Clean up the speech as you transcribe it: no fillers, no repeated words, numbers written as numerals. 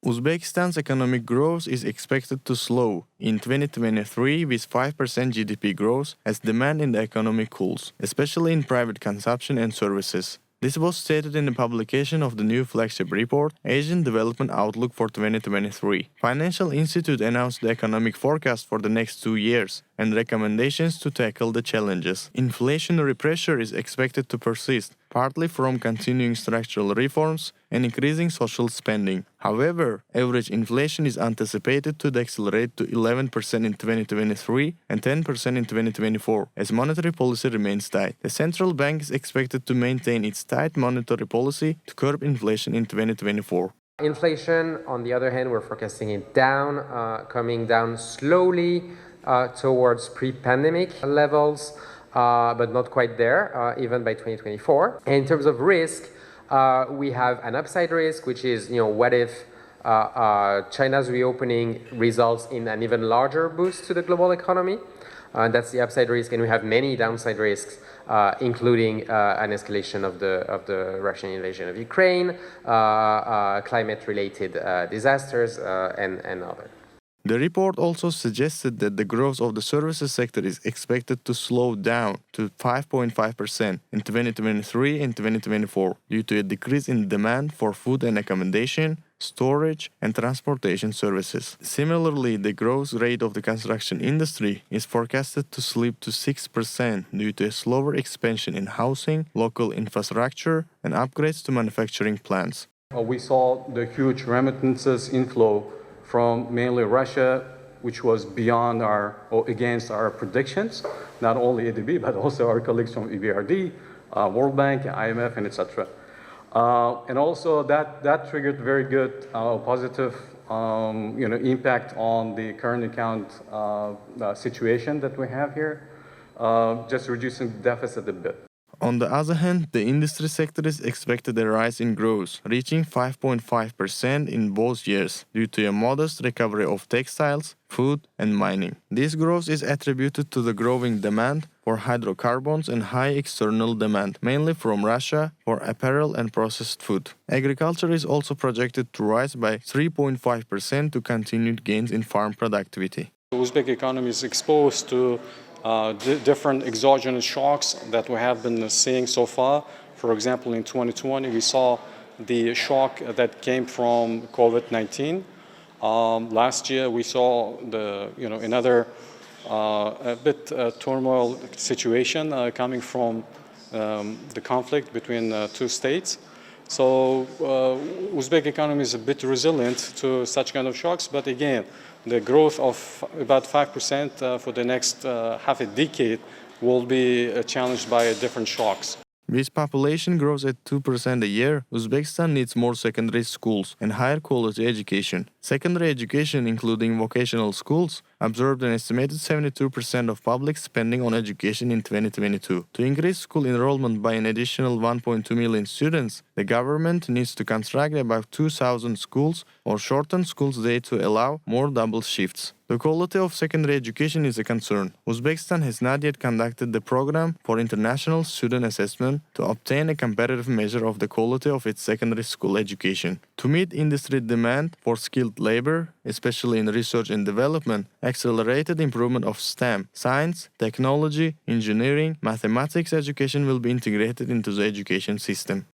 Uzbekistan's economic growth is expected to slow in 2023 with 5% GDP growth as demand in the economy cools, especially in private consumption and services. This was stated in the publication of the new flagship report, Asian Development Outlook for 2023. Financial Institute announced the economic forecast for the next 2 years and recommendations to tackle the challenges. Inflationary pressure is expected to persist, partly from continuing structural reforms and increasing social spending. However, average inflation is anticipated to decelerate to 11% in 2023 and 10% in 2024 as monetary policy remains tight. The central bank is expected to maintain its tight monetary policy to curb inflation in 2024. Inflation, on the other hand, we're forecasting it down, coming down slowly towards pre-pandemic levels, but not quite there, even by 2024. And in terms of risk, we have an upside risk, which is, what if China's reopening results in an even larger boost to the global economy? That's the upside risk, and we have many downside risks, including an escalation of the Russian invasion of Ukraine, climate-related disasters, and others. The report also suggested that the growth of the services sector is expected to slow down to 5.5% in 2023 and 2024 due to a decrease in demand for food and accommodation, storage, and transportation services. Similarly, the growth rate of the construction industry is forecasted to slip to 6% due to a slower expansion in housing, local infrastructure, and upgrades to manufacturing plants. We saw the huge remittances inflow from mainly Russia, which was beyond against our predictions, not only ADB, but also our colleagues from EBRD, World Bank, IMF, and etc. And also that triggered very good positive impact on the current account situation that we have here, just reducing the deficit a bit. On the other hand, the industry sector is expected a rise in growth, reaching 5.5% in both years due to a modest recovery of textiles, food, and mining. This growth is attributed to the growing demand for hydrocarbons and high external demand, mainly from Russia, for apparel and processed food. Agriculture is also projected to rise by 3.5% to continued gains in farm productivity. The Uzbek economy is exposed to different exogenous shocks that we have been seeing so far. For example, in 2020, we saw the shock that came from COVID-19. Last year, we saw another turmoil situation coming from the conflict between two states. So Uzbek economy is a bit resilient to such kind of shocks, but again, the growth of about 5% for the next half a decade will be challenged by different shocks. With population growth at 2% a year, Uzbekistan needs more secondary schools and higher quality education. Secondary education, including vocational schools, absorbed an estimated 72% of public spending on education in 2022. To increase school enrollment by an additional 1.2 million students, the government needs to construct about 2,000 schools or shorten school day to allow more double shifts. The quality of secondary education is a concern. Uzbekistan has not yet conducted the program for international student assessment to obtain a comparative measure of the quality of its secondary school education. To meet industry demand for skilled labor, especially in research and development, accelerated improvement of STEM, science, technology, engineering, mathematics education will be integrated into the education system.